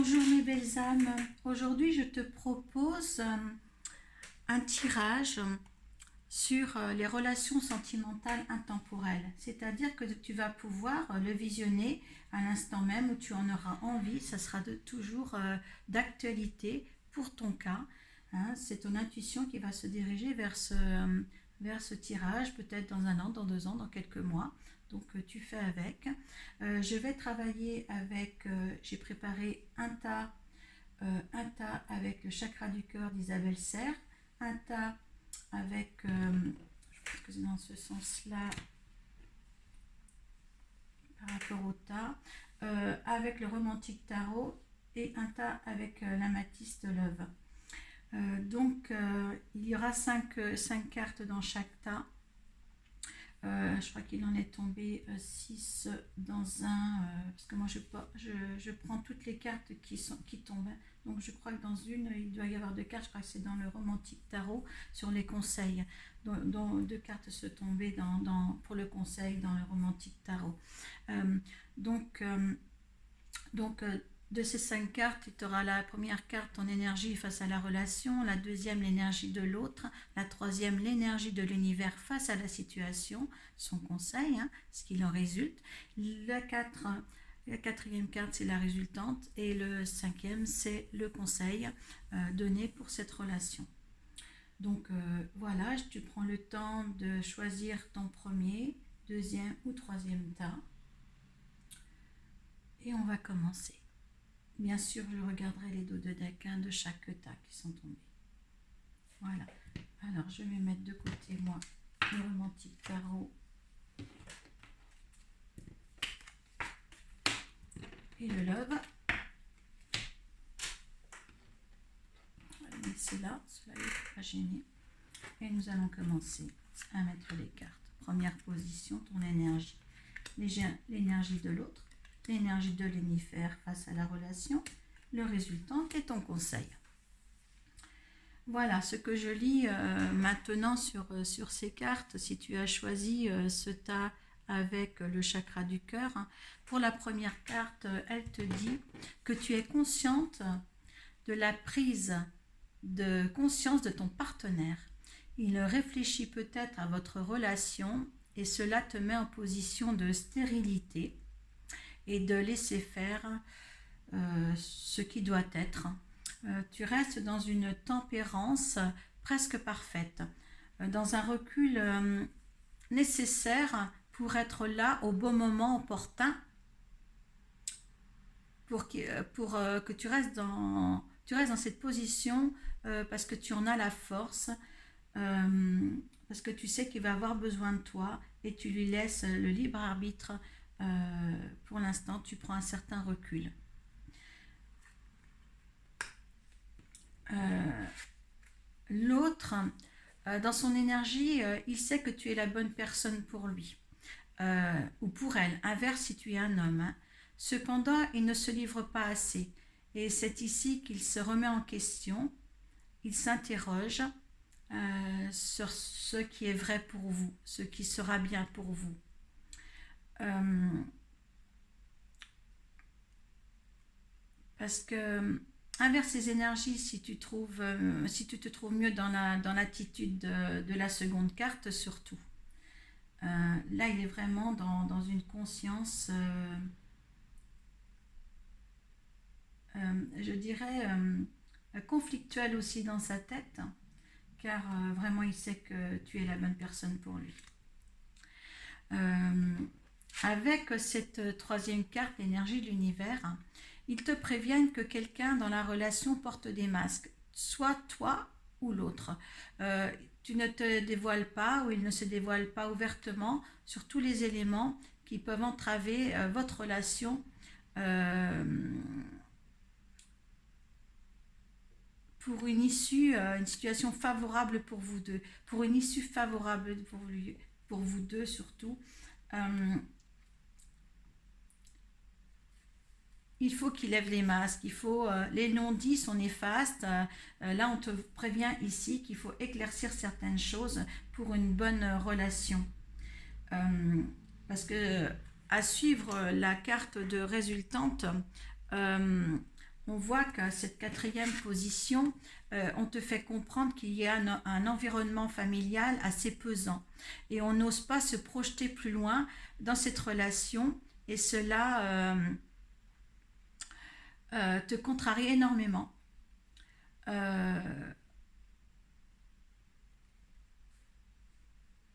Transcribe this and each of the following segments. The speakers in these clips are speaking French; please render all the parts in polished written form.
Bonjour mes belles âmes, aujourd'hui je te propose un tirage sur les relations sentimentales intemporelles, c'est-à-dire que tu vas pouvoir le visionner à l'instant même où tu en auras envie, ça sera toujours d'actualité pour ton cas, hein. C'est ton intuition qui va se diriger vers ce tirage, peut-être dans un an, dans 2 ans, dans quelques mois. Donc tu fais avec. Je vais travailler avec, j'ai préparé un tas avec le chakra du cœur d'Isabelle Serre, un tas avec, je pense que c'est dans ce sens-là par rapport au tas, avec le romantique tarot et un tas avec l'amathyste love. Il y aura 5 cartes dans chaque tas. Je crois qu'il en est tombé 6 dans un, parce que moi je prends toutes les cartes qui tombent. Donc je crois que dans une, il doit y avoir 2 cartes, je crois que c'est dans le romantique tarot sur les conseils. Dont 2 cartes se tombaient pour le conseil dans le romantique tarot. Euh, donc, euh, donc, de ces 5 cartes, tu auras la première carte, ton énergie face à la relation, la deuxième, l'énergie de l'autre, la troisième, l'énergie de l'univers face à la situation, son conseil, hein, ce qu'il en résulte. La quatrième carte, c'est la résultante, et le cinquième, c'est le conseil donné pour cette relation. Donc voilà, tu prends le temps de choisir ton premier, deuxième ou troisième tas, et on va commencer. Bien sûr, je regarderai les dos de Daquin de chaque tas qui sont tombés. Voilà. Alors, je vais mettre de côté, moi, le romantique tarot et le love. On va les laisser là, cela n'est pas gêné. Et nous allons commencer à mettre les cartes. Première position, ton énergie. L'énergie de l'autre, l'énergie de l'univers face à la relation, le résultant et ton conseil. Voilà ce que je lis maintenant sur ces cartes. Si tu as choisi ce tas avec le chakra du cœur, hein, pour la première carte, elle te dit que tu es consciente de la prise de conscience de ton partenaire. Il réfléchit peut-être à votre relation et cela te met en position de stérilité et de laisser faire ce qui doit être. Tu restes dans une tempérance presque parfaite, dans un recul nécessaire pour être là au bon moment opportun, pour que tu restes dans cette position parce que tu en as la force, parce que tu sais qu'il va avoir besoin de toi et tu lui laisses le libre arbitre. Pour l'instant, tu prends un certain recul. L'autre, dans son énergie, il sait que tu es la bonne personne pour lui ou pour elle. Inverse si tu es un homme, hein. Cependant, il ne se livre pas assez. Et c'est ici qu'il se remet en question. Il s'interroge sur ce qui est vrai pour vous, ce qui sera bien pour vous. Parce que inverse ces énergies si tu te trouves mieux dans l'attitude de la seconde carte surtout. Là, il est vraiment dans une conscience, je dirais, conflictuelle aussi dans sa tête, car vraiment il sait que tu es la bonne personne pour lui. Avec cette troisième carte, l'énergie de l'univers, ils te préviennent que quelqu'un dans la relation porte des masques, soit toi ou l'autre. Tu ne te dévoiles pas ou il ne se dévoile pas ouvertement sur tous les éléments qui peuvent entraver votre relation pour une issue, une situation favorable pour vous deux, pour une issue favorable pour vous deux surtout. Il faut qu'il lève les masques, les non-dits sont néfastes. Là, on te prévient ici qu'il faut éclaircir certaines choses pour une bonne relation. Parce que à suivre la carte de résultante, on voit que cette quatrième position, on te fait comprendre qu'il y a un environnement familial assez pesant et on n'ose pas se projeter plus loin dans cette relation et cela te contrarie énormément. Euh,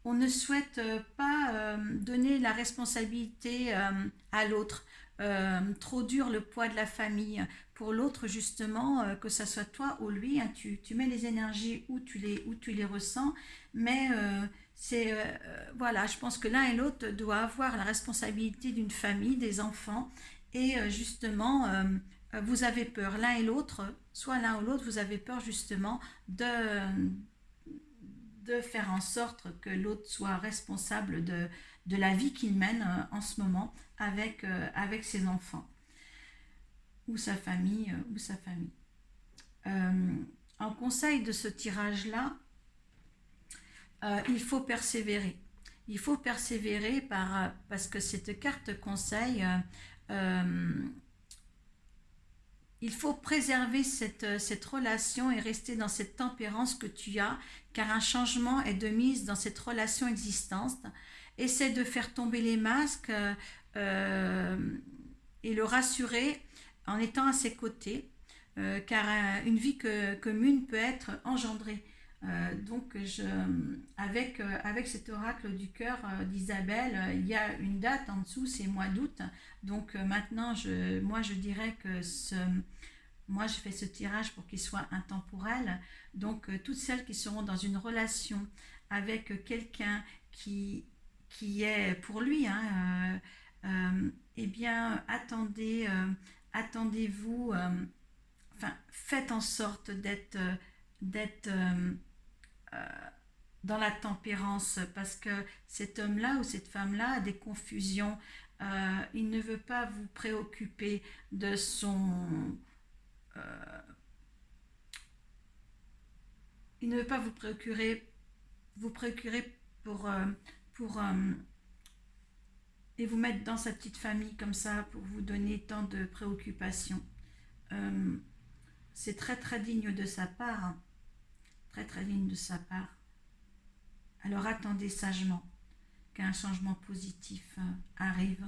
on ne souhaite pas donner la responsabilité à l'autre, trop dur le poids de la famille. Pour l'autre, justement, que ça soit toi ou lui, hein, tu mets les énergies où tu les ressens, mais voilà, je pense que l'un et l'autre doivent avoir la responsabilité d'une famille, des enfants, et justement, vous avez peur, l'un et l'autre, soit l'un ou l'autre, vous avez peur justement de faire en sorte que l'autre soit responsable de la vie qu'il mène en ce moment avec ses enfants ou sa famille. Euh, en conseil de ce tirage-là, il faut persévérer. Il faut persévérer parce que cette carte conseil, il faut préserver cette relation et rester dans cette tempérance que tu as, car un changement est de mise dans cette relation existante. Essaie de faire tomber les masques et le rassurer en étant à ses côtés, car une vie commune peut être engendrée. Avec cet oracle du cœur d'Isabelle, il y a une date en dessous, c'est mois d'août. Donc maintenant, moi je dirais que moi je fais ce tirage pour qu'il soit intemporel. Donc toutes celles qui seront dans une relation avec quelqu'un qui est pour lui, hein, eh bien attendez-vous, enfin faites en sorte d'être dans la tempérance parce que cet homme-là ou cette femme-là a des confusions. Il ne veut pas vous préoccuper de son... euh, il ne veut pas vous préoccuper pour et vous mettre dans sa petite famille comme ça pour vous donner tant de préoccupations. Euh, c'est très très digne de sa part, hein. Très très digne de sa part. Alors attendez sagement qu'un changement positif arrive,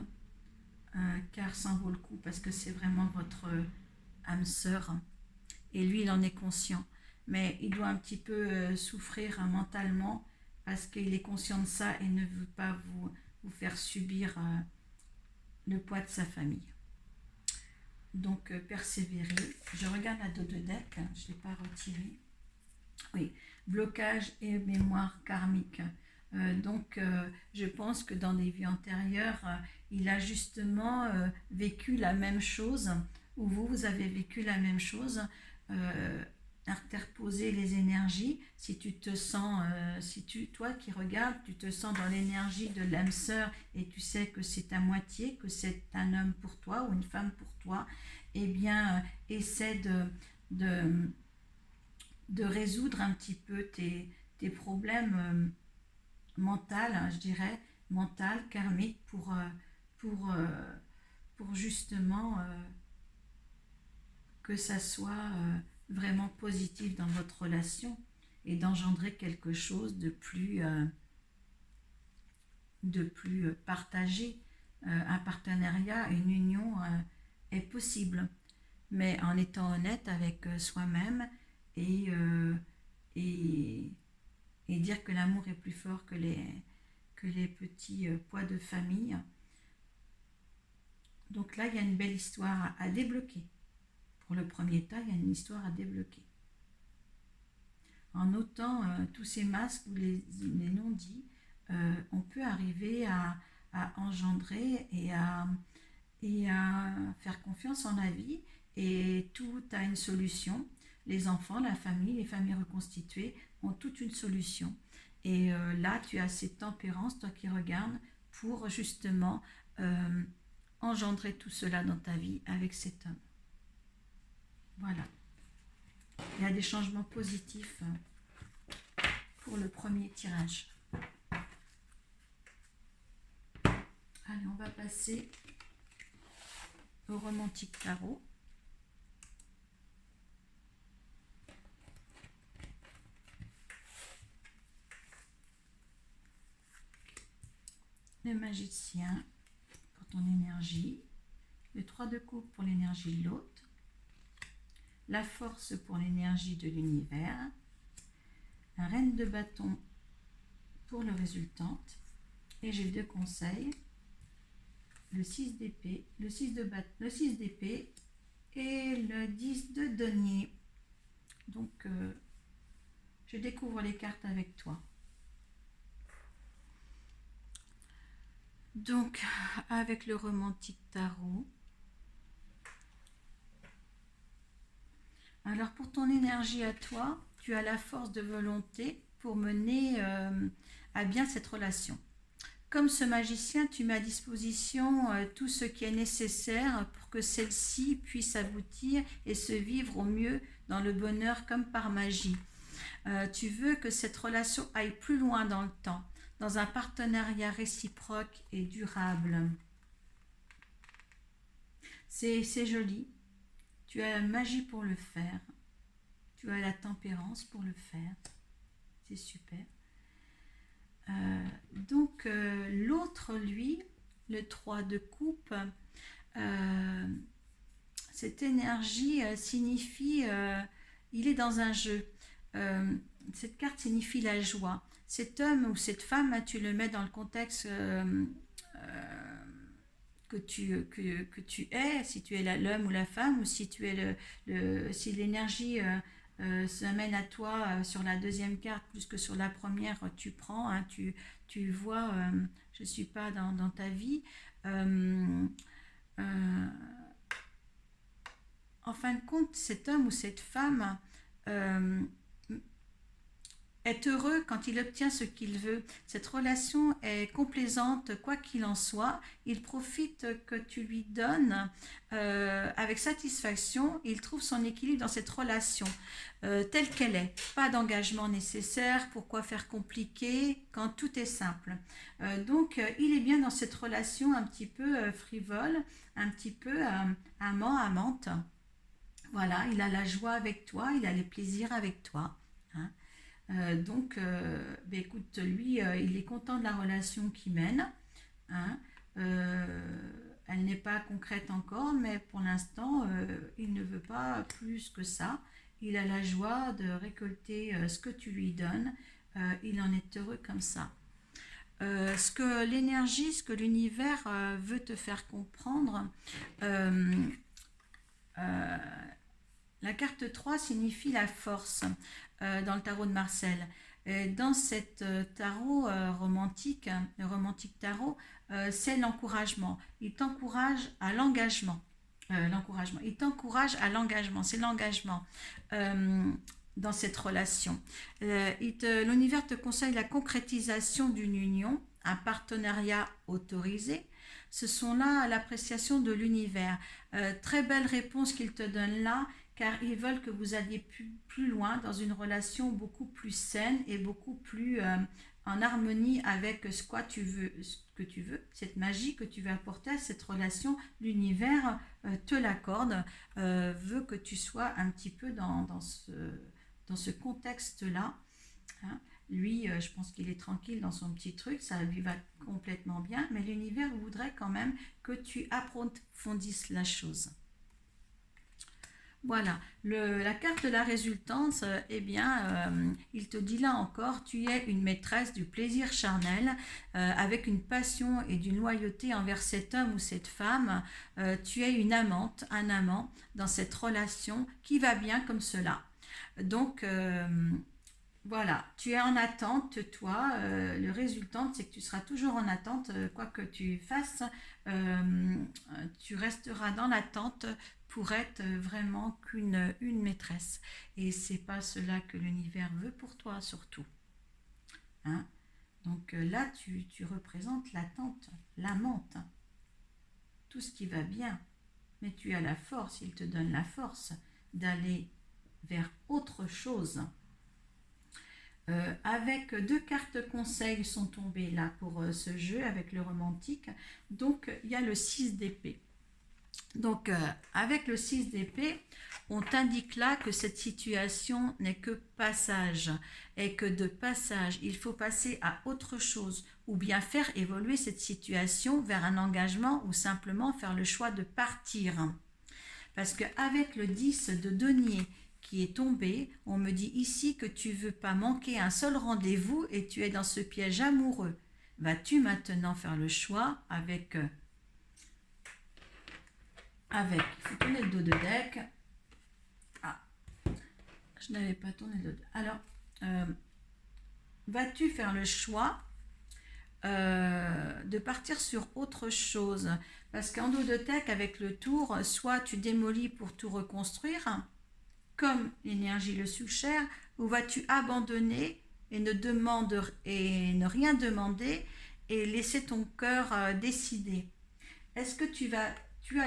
car ça en vaut le coup parce que c'est vraiment votre âme sœur et lui il en est conscient, mais il doit un petit peu souffrir mentalement parce qu'il est conscient de ça et ne veut pas vous faire subir le poids de sa famille. Donc persévérer. Je regarde la dos de deck, je ne l'ai pas retiré. Oui, blocage et mémoire karmique. Je pense que dans des vies antérieures, il a justement vécu la même chose, ou vous avez vécu la même chose. Interposer les énergies, si tu te sens, toi qui regardes, tu te sens dans l'énergie de l'âme sœur et tu sais que c'est à moitié, que c'est un homme pour toi ou une femme pour toi, eh bien, essaie de, de résoudre un petit peu tes problèmes mentaux, je dirais, mental, karmique, pour, pour justement que ça soit vraiment positif dans votre relation et d'engendrer quelque chose de plus partagé. Un partenariat, une union est possible, mais en étant honnête avec soi-même et, euh, et, et dire que l'amour est plus fort que les petits poids de famille. Donc là, il y a une belle histoire à débloquer. Pour le premier tas, il y a une histoire à débloquer. En notant tous ces masques ou les non-dits, on peut arriver à engendrer et à faire confiance en la vie et tout a une solution. Les enfants, la famille, les familles reconstituées ont toute une solution. Et là, tu as cette tempérance, toi qui regardes, pour justement engendrer tout cela dans ta vie avec cet homme. Voilà. Il y a des changements positifs pour le premier tirage. Allez, on va passer au romantique tarot. le magicien pour ton énergie, le 3 de coupe pour l'énergie de l'autre, la force pour l'énergie de l'univers, la reine de bâton pour le résultante, et j'ai 2 conseils, le 6 d'épée, le 6 d'épée et le 10 de denier. Donc, je découvre les cartes avec toi. Donc, avec le romantique tarot. Alors, pour ton énergie à toi, tu as la force de volonté pour mener à bien cette relation. Comme ce magicien, tu mets à disposition tout ce qui est nécessaire pour que celle-ci puisse aboutir et se vivre au mieux dans le bonheur comme par magie. Tu veux que cette relation aille plus loin dans le temps, dans un partenariat réciproque et durable. C'est joli. Tu as la magie pour le faire. Tu as la tempérance pour le faire. C'est super. Donc l'autre, lui, le 3 de coupe, cette énergie signifie, il est dans un jeu. Cette carte signifie la joie. Cet homme ou cette femme, tu le mets dans le contexte que tu es, si tu es l'homme ou la femme, ou si tu es si l'énergie s'amène à toi sur la deuxième carte plus que sur la première, tu prends, hein, tu vois, je ne suis pas dans ta vie. En fin de compte, cet homme ou cette femme est heureux quand il obtient ce qu'il veut. Cette relation est complaisante, quoi qu'il en soit. Il profite que tu lui donnes avec satisfaction. Il trouve son équilibre dans cette relation telle qu'elle est. Pas d'engagement nécessaire. Pourquoi faire compliqué quand tout est simple? Donc, il est bien dans cette relation un petit peu frivole, un petit peu amant-amante. Voilà, il a la joie avec toi, il a les plaisirs avec toi. Hein. Donc, écoute, lui, il est content de la relation qu'il mène. Hein. Elle n'est pas concrète encore, mais pour l'instant, il ne veut pas plus que ça. Il a la joie de récolter ce que tu lui donnes. Il en est heureux comme ça. Ce que l'énergie, ce que l'univers veut te faire comprendre, la carte 3 signifie la force dans le tarot de Marcel. Dans cette tarot romantique, le romantique tarot, c'est l'encouragement. Il t'encourage à l'engagement. Il t'encourage à l'engagement. C'est l'engagement dans cette relation. L'univers te conseille la concrétisation d'une union, un partenariat autorisé. Ce sont là l'appréciation de l'univers. Très belle réponse qu'il te donne là, car ils veulent que vous alliez plus loin dans une relation beaucoup plus saine et beaucoup plus en harmonie avec ce que tu veux, cette magie que tu veux apporter à cette relation. L'univers te l'accorde, veut que tu sois un petit peu dans ce contexte-là. Hein. Lui, je pense qu'il est tranquille dans son petit truc, ça lui va complètement bien, mais l'univers voudrait quand même que tu approfondisses la chose. Voilà, la carte de la résultance, il te dit là encore, tu es une maîtresse du plaisir charnel, avec une passion et d'une loyauté envers cet homme ou cette femme. Tu es une amante, un amant dans cette relation qui va bien comme cela. Donc, voilà, tu es en attente, toi. Le résultat, c'est que tu seras toujours en attente, quoi que tu fasses, tu resteras dans l'attente pour être vraiment une maîtresse. Et c'est pas cela que l'univers veut pour toi, surtout. Hein. Donc là, tu représentes l'attente, l'amante, tout ce qui va bien. Mais tu as la force, il te donne la force d'aller vers autre chose. Avec 2 cartes conseils sont tombées là pour ce jeu avec le romantique. Donc il y a le 6 d'épée. Donc, avec le 6 d'épée, on t'indique là que cette situation n'est que passage et que de passage, il faut passer à autre chose ou bien faire évoluer cette situation vers un engagement ou simplement faire le choix de partir. Parce qu'avec le 10 de denier qui est tombé, on me dit ici que tu ne veux pas manquer un seul rendez-vous et tu es dans ce piège amoureux. Vas-tu maintenant faire le choix avec il faut tourner le dos de deck. Ah, je n'avais pas tourné le dos de... Alors, vas-tu faire le choix de partir sur autre chose? Parce qu'en dos de deck, avec le tour, soit tu démolis pour tout reconstruire, comme l'énergie le suggère, ou vas-tu abandonner et ne rien demander et laisser ton cœur décider? Est-ce que tu as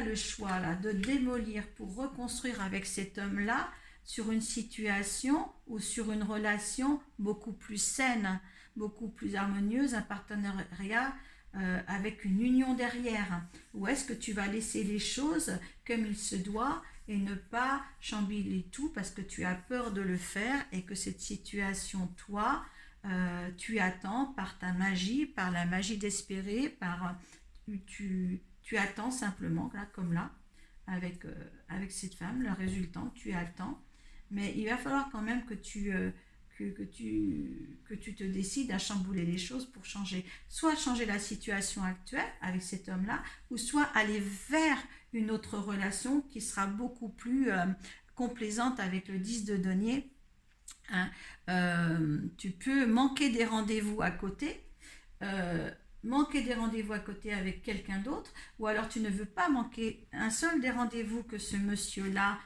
le choix là de démolir pour reconstruire avec cet homme-là sur une situation ou sur une relation beaucoup plus saine, beaucoup plus harmonieuse, un partenariat avec une union derrière? Ou est-ce que tu vas laisser les choses comme il se doit et ne pas chambouler tout parce que tu as peur de le faire et que cette situation, toi, tu attends par ta magie, par la magie d'espérer, tu attends simplement, là, comme là, avec cette femme, le résultat, tu attends. Mais il va falloir quand même que tu te décides à chambouler les choses pour soit changer la situation actuelle avec cet homme-là, ou soit aller vers une autre relation qui sera beaucoup plus complaisante avec le 10 de denier. Hein. Tu peux manquer des rendez-vous à côté, avec quelqu'un d'autre, ou alors tu ne veux pas manquer un seul des rendez-vous que ce monsieur-là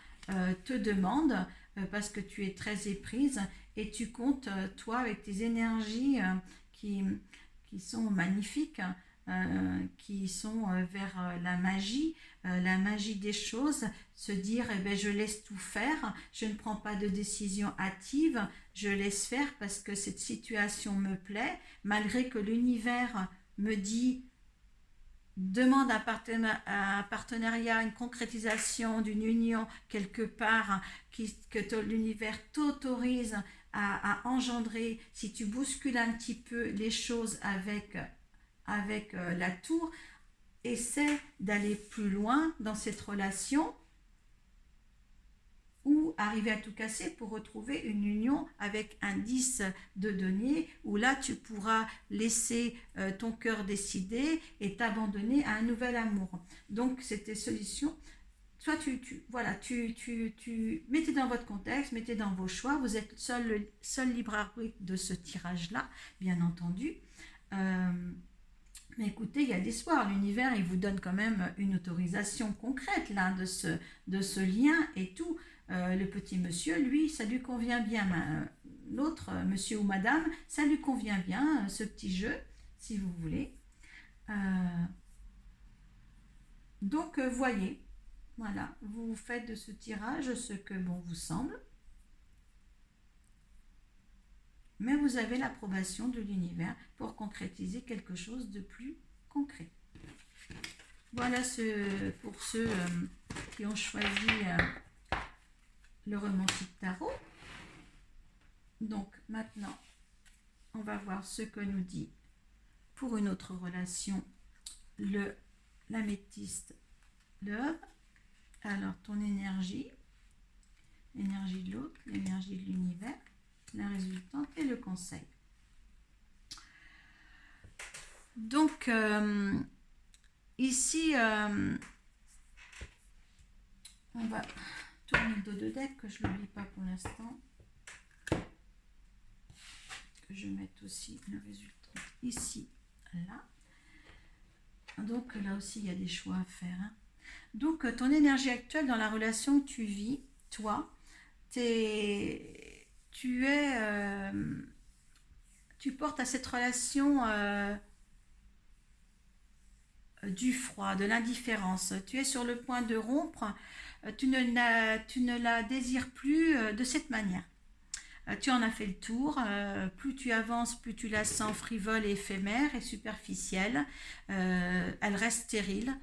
te demande, parce que tu es très éprise et tu comptes, toi, avec tes énergies qui sont magnifiques, qui sont vers la magie des choses, se dire eh ben, je laisse tout faire, je ne prends pas de décision hâtive, je laisse faire parce que cette situation me plaît, malgré que l'univers me dit demande un partenariat, une concrétisation d'une union quelque part, que l'univers t'autorise à engendrer. Si tu bouscules un petit peu les choses avec la tour, essaie d'aller plus loin dans cette relation ou arriver à tout casser pour retrouver une union avec un 10 de denier, où là tu pourras laisser ton cœur décider et t'abandonner à un nouvel amour. Donc c'était solution. Soit tu mettez dans votre contexte, mettez dans vos choix, vous êtes seul libre arbitre de ce tirage-là, bien entendu. Mais écoutez, il y a d'espoir. L'univers, il vous donne quand même une autorisation concrète là, de ce lien et tout. Le petit monsieur, lui, ça lui convient bien. L'autre, monsieur ou madame, ça lui convient bien, ce petit jeu, si vous voulez. Donc, voyez, voilà, vous faites de ce tirage ce que bon vous semble. Mais vous avez l'approbation de l'univers pour concrétiser quelque chose de plus concret. Voilà pour ceux qui ont choisi le romantique tarot. Donc maintenant, on va voir ce que nous dit pour une autre relation l'améthyste Love. Alors ton énergie, l'énergie de l'autre, l'énergie de l'univers, la résultante et le conseil. Donc ici on va tourner le dos de deck, que je ne l'oublie pas pour l'instant, que je mette aussi le résultat ici, là. Donc là aussi il y a des choix à faire, hein. Donc ton énergie actuelle dans la relation que tu vis, toi, tu portes à cette relation du froid, de l'indifférence. Tu es sur le point de rompre, tu ne la désires plus de cette manière. Tu en as fait le tour. Plus tu avances, plus tu la sens frivole et éphémère et superficielle. Elle reste stérile.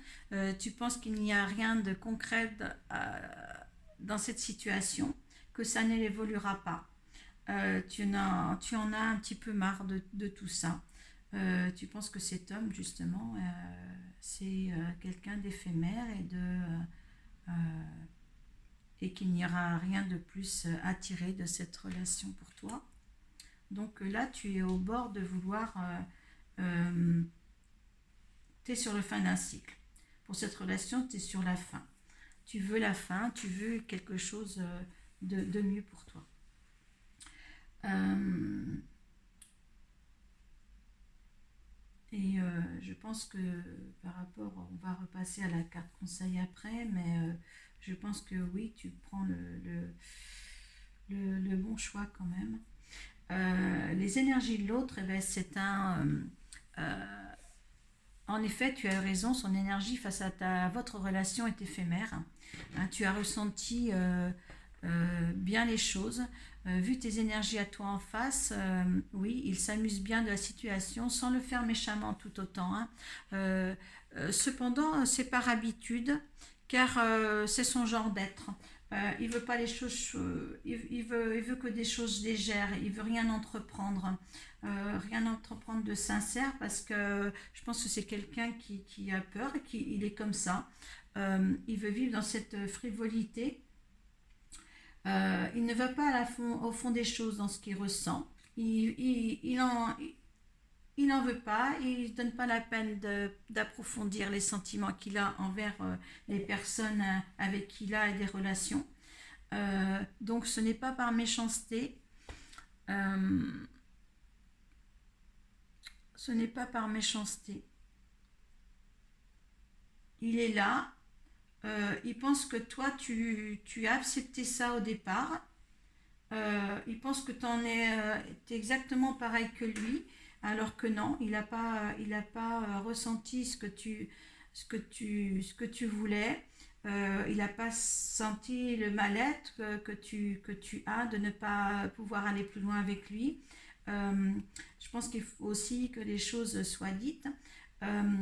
Tu penses qu'il n'y a rien de concret dans cette situation, que ça n'évoluera pas. Tu en as un petit peu marre de tout ça. Tu penses que cet homme, justement, c'est quelqu'un d'éphémère euh, et qu'il n'y aura rien de plus à tirer de cette relation pour toi. Donc là, tu es au bord de vouloir... tu es sur le fin d'un cycle. Pour cette relation, tu es sur la fin. Tu veux la fin, tu veux quelque chose de mieux pour toi. Et je pense que par rapport, on va repasser à la carte conseil après, mais je pense que oui, tu prends le bon choix quand même. Les énergies de l'autre, eh ben, c'est un... en effet, tu as raison, son énergie face à votre relation est éphémère. Hein, tu as ressenti bien les choses. Vu tes énergies à toi en face, oui, il s'amuse bien de la situation sans le faire méchamment tout autant. Hein. Cependant, c'est par habitude, car c'est son genre d'être. Il veut pas les choses, il veut que des choses légères. Il veut rien entreprendre, rien entreprendre de sincère, parce que je pense que c'est quelqu'un qui a peur et qui il est comme ça. Il veut vivre dans cette frivolité. Il ne va pas au fond des choses dans ce qu'il ressent. Il en veut pas, il ne donne pas la peine d'approfondir les sentiments qu'il a envers les personnes avec qui il a des relations. Donc ce n'est pas par méchanceté. Euh, ce n'est pas par méchanceté. Il est là. Il pense que toi, tu as accepté ça au départ. Il pense que tu es exactement pareil que lui, alors que non, il a pas ressenti ce que tu voulais. Il n'a pas senti le mal-être que tu as de ne pas pouvoir aller plus loin avec lui. Je pense qu'il faut aussi que les choses soient dites.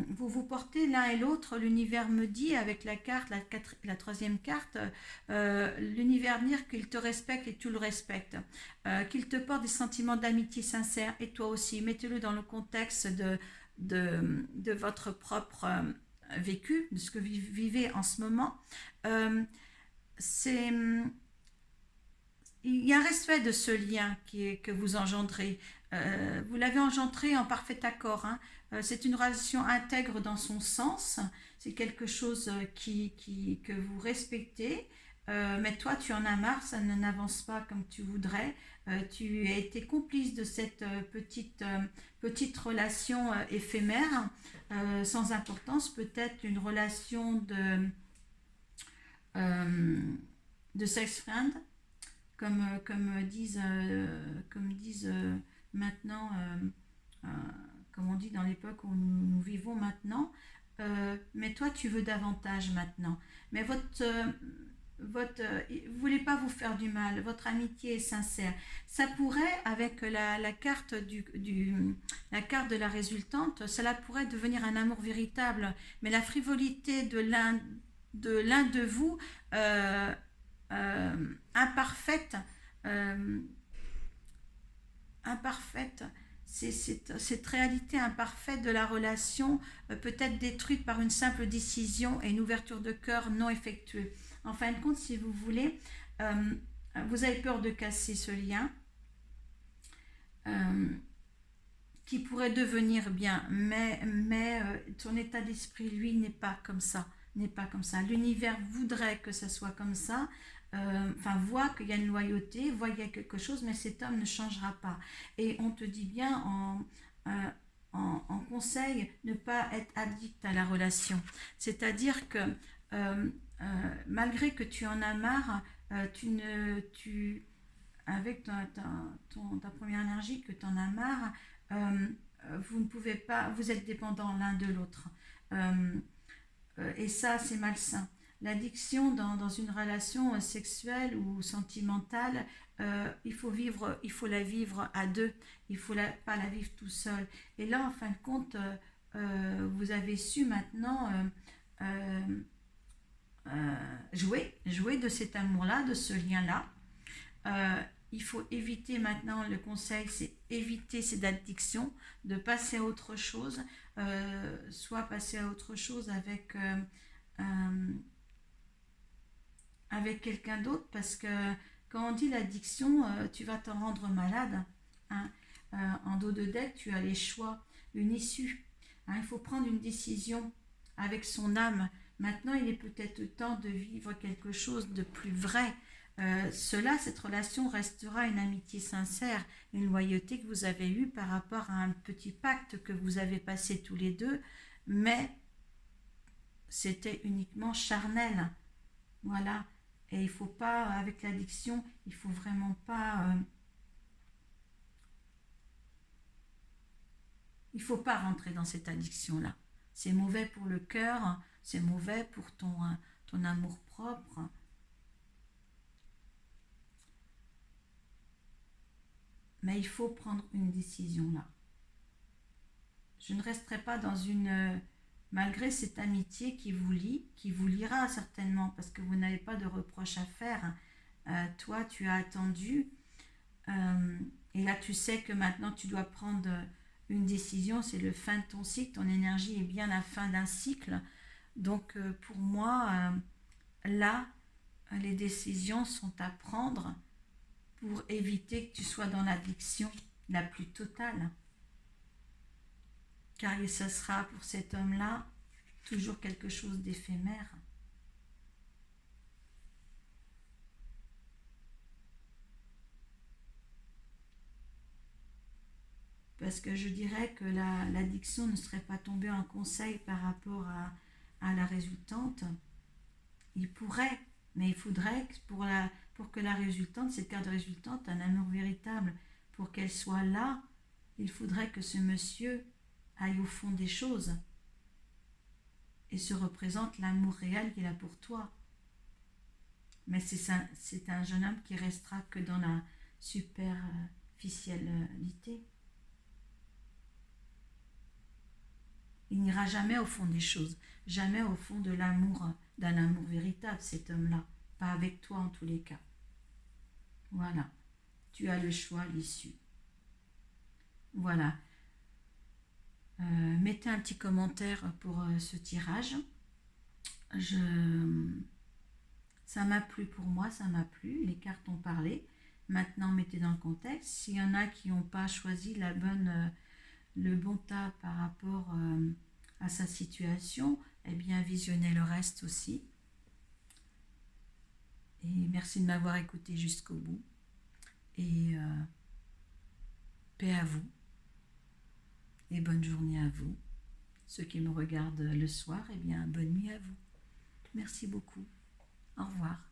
Vous vous portez l'un et l'autre, l'univers me dit avec la carte, la troisième carte, l'univers dire qu'il te respecte et tu le respectes, qu'il te porte des sentiments d'amitié sincère et toi aussi. Mettez-le dans le contexte de votre propre vécu, de ce que vous vivez en ce moment. Euh, c'est il y a un respect de ce lien que vous engendrez. Vous l'avez engendré en parfait accord. Hein. C'est une relation intègre dans son sens. C'est quelque chose que vous respectez. Mais toi, tu en as marre, ça n'avance pas comme tu voudrais. Tu as été complice de cette petite relation éphémère, sans importance, peut-être une relation euh, de sex friend, comme disent maintenant, euh, comme on dit dans l'époque où nous vivons maintenant. Mais toi, tu veux davantage maintenant. Mais vous voulez pas vous faire du mal. Votre amitié est sincère. Ça pourrait, avec la carte la carte de la résultante, cela pourrait devenir un amour véritable. Mais la frivolité de l'un de vous, euh, imparfaite, euh, imparfaite, cette réalité imparfaite de la relation peut être détruite par une simple décision et une ouverture de cœur non effectuée. En fin de compte, si vous voulez, euh, vous avez peur de casser ce lien euh, qui pourrait devenir bien, mais ton état d'esprit, lui, n'est pas comme ça. N'est pas comme ça. L'univers voudrait que ça soit comme ça, enfin voit qu'il y a une loyauté, voit qu'il y a quelque chose, mais cet homme ne changera pas. Et on te dit bien en conseil, ne pas être addict à la relation. C'est-à-dire que malgré que tu en as marre, avec ta première énergie, que tu en as marre, euh, vous ne pouvez pas, vous êtes dépendants l'un de l'autre. Et ça, c'est malsain. l'addiction dans une relation sexuelle ou sentimentale, il faut la vivre à deux, il faut pas la vivre tout seul. Et là, en fin de compte, vous avez su maintenant euh, jouer de cet amour-là, de ce lien-là. Euh, il faut éviter maintenant, le conseil, c'est éviter cette addiction, de passer à autre chose, soit passer à autre chose euh, avec quelqu'un d'autre, parce que quand on dit l'addiction, tu vas t'en rendre malade. Hein. En dos de deck, tu as les choix, une issue. Hein. Il faut prendre une décision avec son âme. Maintenant, il est peut-être temps de vivre quelque chose de plus vrai. Cette relation restera une amitié sincère, une loyauté que vous avez eue par rapport à un petit pacte que vous avez passé tous les deux, mais c'était uniquement charnel. Voilà. Et il faut pas, avec l'addiction, il faut vraiment pas, il faut pas rentrer dans cette addiction-là. C'est mauvais pour le cœur, c'est mauvais pour ton amour propre. Mais il faut prendre une décision là. Je ne resterai pas dans malgré cette amitié qui vous lie, qui vous liera certainement, parce que vous n'avez pas de reproche à faire. Toi, tu as attendu, euh, et là, tu sais que maintenant, tu dois prendre une décision. C'est le fin de ton cycle. Ton énergie est bien la fin d'un cycle. Donc, pour moi, là, les décisions sont à prendre pour éviter que tu sois dans l'addiction la plus totale. Car ce sera pour cet homme-là toujours quelque chose d'éphémère. Parce que je dirais que l'addiction ne serait pas tombée en conseil par rapport à la résultante. Il pourrait, mais il faudrait que pour que la résultante, cette carte de résultante, un amour véritable, pour qu'elle soit là, il faudrait que ce monsieur aille au fond des choses et se représente l'amour réel qu'il a pour toi. Mais c'est un jeune homme qui restera que dans la superficialité. Il n'ira jamais au fond des choses, jamais au fond de l'amour, d'un amour véritable, cet homme-là. Pas avec toi en tous les cas. Voilà. Tu as le choix, l'issue. Voilà. Mettez un petit commentaire pour ce tirage. Ça m'a plu pour moi, ça m'a plu. Les cartes ont parlé. Maintenant, mettez dans le contexte. S'il y en a qui n'ont pas choisi le bon tas par rapport à sa situation, eh bien, visionnez le reste aussi. Et merci de m'avoir écouté jusqu'au bout. Et paix à vous. Et bonne journée à vous. Ceux qui me regardent le soir, eh bien, bonne nuit à vous. Merci beaucoup. Au revoir.